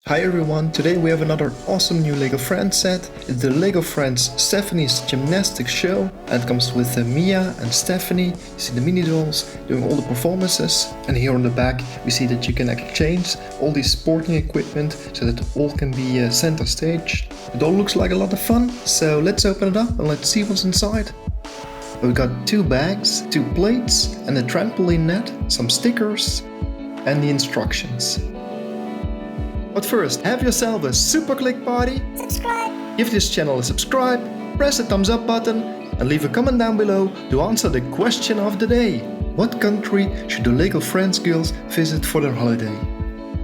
Hi everyone, today we have another awesome new LEGO Friends set. It's the LEGO Friends Stephanie's Gymnastics show, and it comes with Mia and Stephanie. You see the Minidolls doing all the performances, and here on the back we see that you can exchange all these sporting equipment so that all can be center stage. It all looks like a lot of fun, so let's open it up and let's see what's inside. We've got 2 bags, 2 plates and a trampoline net, some stickers and the instructions. But first, have yourself a super click party, subscribe, give this channel a subscribe, press the thumbs up button and leave a comment down below to answer the question of the day. What country should the LEGO Friends girls visit for their holiday?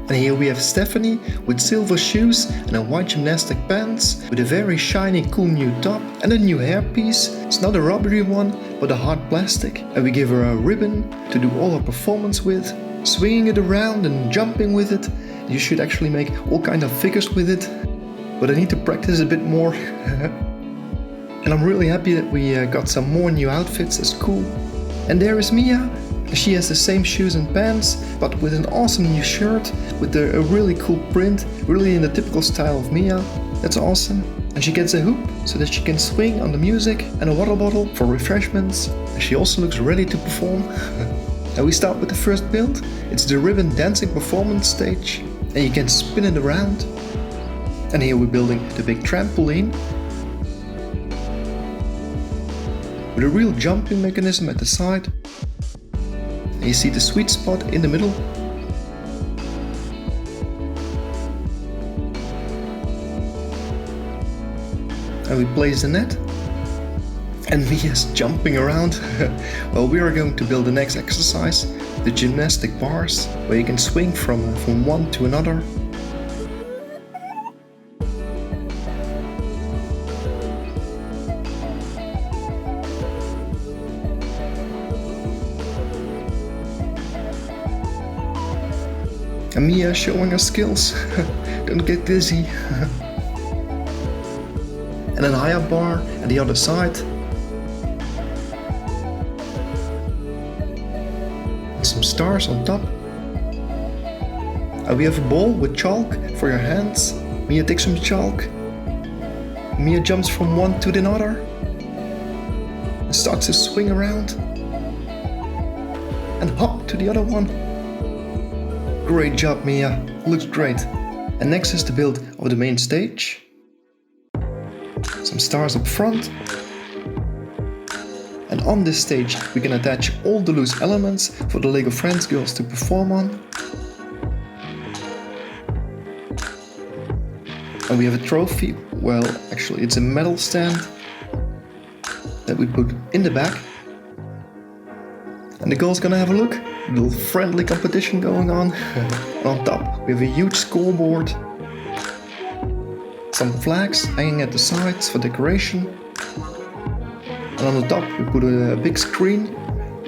And here we have Stephanie with silver shoes and a white gymnastic pants with a very shiny cool new top and a new hairpiece. It's not a rubbery one but a hard plastic, and we give her a ribbon to do all her performance with, swinging it around and jumping with it. You should actually make all kind of figures with it, but I need to practice a bit more. And I'm really happy that we got some more new outfits, that's cool. And there is Mia. She has the same shoes and pants, but with an awesome new shirt with a really cool print, really in the typical style of Mia. That's awesome. And she gets a hoop so that she can swing on the music, and a water bottle for refreshments. And she also looks ready to perform. And we start with the first build. It's the ribbon dancing performance stage, and you can spin it around. And here we're building the big trampoline with a real jumping mechanism at the side. And you see the sweet spot in the middle. And we place the net. And Mia's jumping around. Well, we are going to build the next exercise, the gymnastic bars, where you can swing from one to another. And Mia showing her skills. Don't get dizzy. And a higher bar at the other side. Some stars on top. We have a ball with chalk for your hands. Mia takes some chalk. Mia jumps from one to the other and starts to swing around and hop to the other one. Great job, Mia, looks great. And next is the build of the main stage. Some stars up front. And on this stage we can attach all the loose elements for the LEGO Friends girls to perform on. And we have a trophy, well actually it's a medal stand that we put in the back. And the girls gonna have a look, a little friendly competition going on. And on top we have a huge scoreboard, some flags hanging at the sides for decoration. And on the top we put a big screen,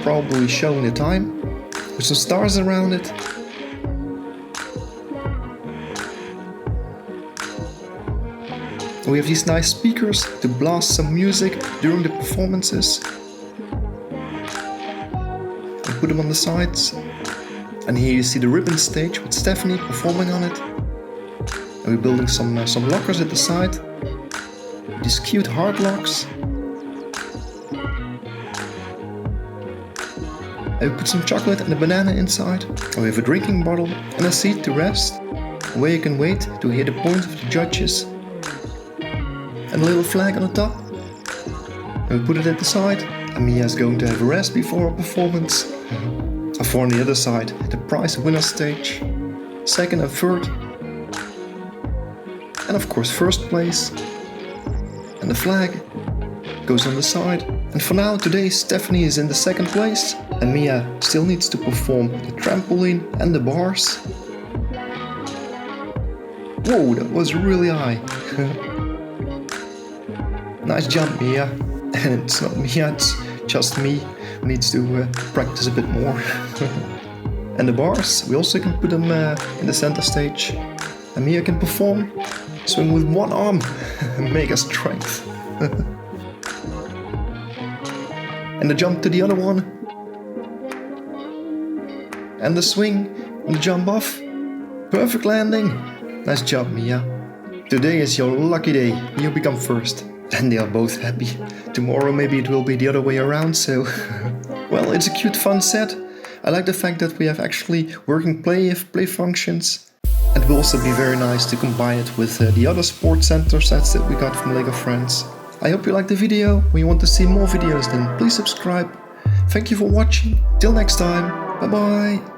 probably showing the time, with some stars around it. And we have these nice speakers to blast some music during the performances. And put them on the sides. And here you see the ribbon stage with Stephanie performing on it. And we're building some lockers at the side. These cute heart locks. And we put some chocolate and a banana inside. And we have a drinking bottle and a seat to rest, where you can wait to hear the points of the judges. And a little flag on the top. And we put it at the side. And Mia's going to have a rest before her performance. And for on the other side, the prize winner stage, second and third. And of course first place. And the flag goes on the side. And for now, today Stephanie is in the second place, and Mia still needs to perform the trampoline and the bars. Whoa, that was really high. Nice jump, Mia. And it's not Mia, it's just me who needs to practice a bit more. And the bars, we also can put them in the center stage. And Mia can perform, swing with one arm, mega strength. And the jump to the other one. And the swing and the jump off. Perfect landing. Nice job, Mia. Today is your lucky day. You become first. And they are both happy. Tomorrow maybe it will be the other way around, so... Well, it's a cute fun set. I like the fact that we have actually working play functions. And it will also be very nice to combine it with the other sports center sets that we got from LEGO Friends. I hope you liked the video. When you want to see more videos, then please subscribe. Thank you for watching. Till next time. Bye bye.